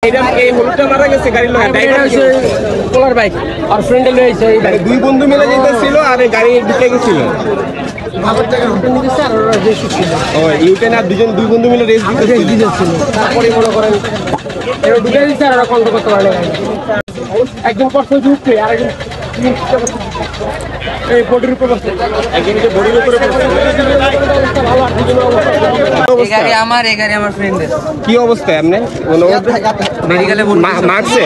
এটা এই হলুদটা মারা গেছে গাড়ি লয় ড্রাইভার হইছে পোলার বাইক আর ফ্রেন্ডে লইছে এই বাইক দুই বন্ধু মিলে যেতেছিল আর গাড়ি ঢুকে গেছিল বাবার টাকা রুটে নিতেছে আর ওরা রেস ছিল ও ইউটেন আর দুই বন্ধু মিলে রেস দিতেছিল তারপরে মনে করেন এরা ঢুকে দিছে আর ওরা কন্ট্রোল করতে পারলো না একজন পড়ছে ঢুকছে আর একজন এই বডির উপর বসে একজন যে বডির উপরে বসে ভালো আর দুজন এই গাড়ি আমার ফ্রেন্ডের কি অবস্থা এমনে কোন মেডিকেলে মারছে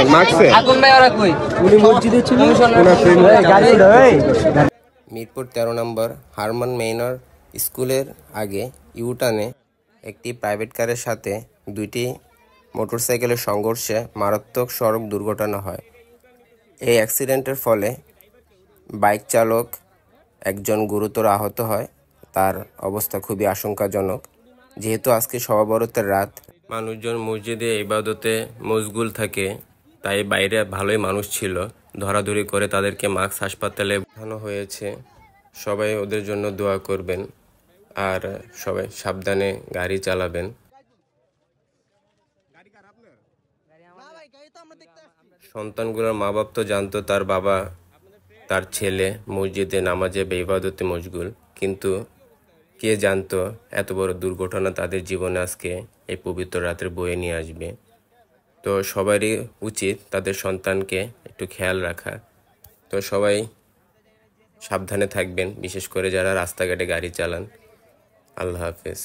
আগুন ভাই ওরা কই উনি মসজিদে ছিল ওনার ফ্রেন্ড গাড়ি এই মিরপুর 13 নম্বর হারমান মেইনর স্কুলের আগে ইউটার্নে একটি প্রাইভেট কারের সাথে দুইটি মোটরসাইকেলের সংঘর্ষে মারাত্মক সড়ক দুর্ঘটনা হয়। এই অ্যাক্সিডেন্টের ফলে বাইক চালক একজন গুরুতর আহত হয়। তার অবস্থা খুবই আশঙ্কাজনক। যেহেতু আজকে শবে বরাতের রাত, মানুষজন মসজিদে ইবাদতে মশগুল থাকে, তাই বাইরে ভালোই মানুষ ছিল। ধরাধরি করে তাদেরকে মাক্স হাসপাতালে পাঠানো হয়েছে। সবাই ওদের জন্য দোয়া করবেন আর সবাই সাবধানে গাড়ি চালাবেন। সন্তানগুলোর মা বাপ তো জানতো তার বাবা তার ছেলে মসজিদে নামাজে ইবাদতে মশগুল, কিন্তু কে জানতো এত বড় দুর্ঘটনা তাদের জীবনে আজকে এই পবিত্র রাতের বয়ে নিয়ে আসবে। তো সবারই উচিত তাদের সন্তানকে একটু খেয়াল রাখা। তো সবাই সাবধানে থাকবেন, বিশেষ করে যারা রাস্তাঘাটে গাড়ি চালান। আল্লাহ হাফেজ।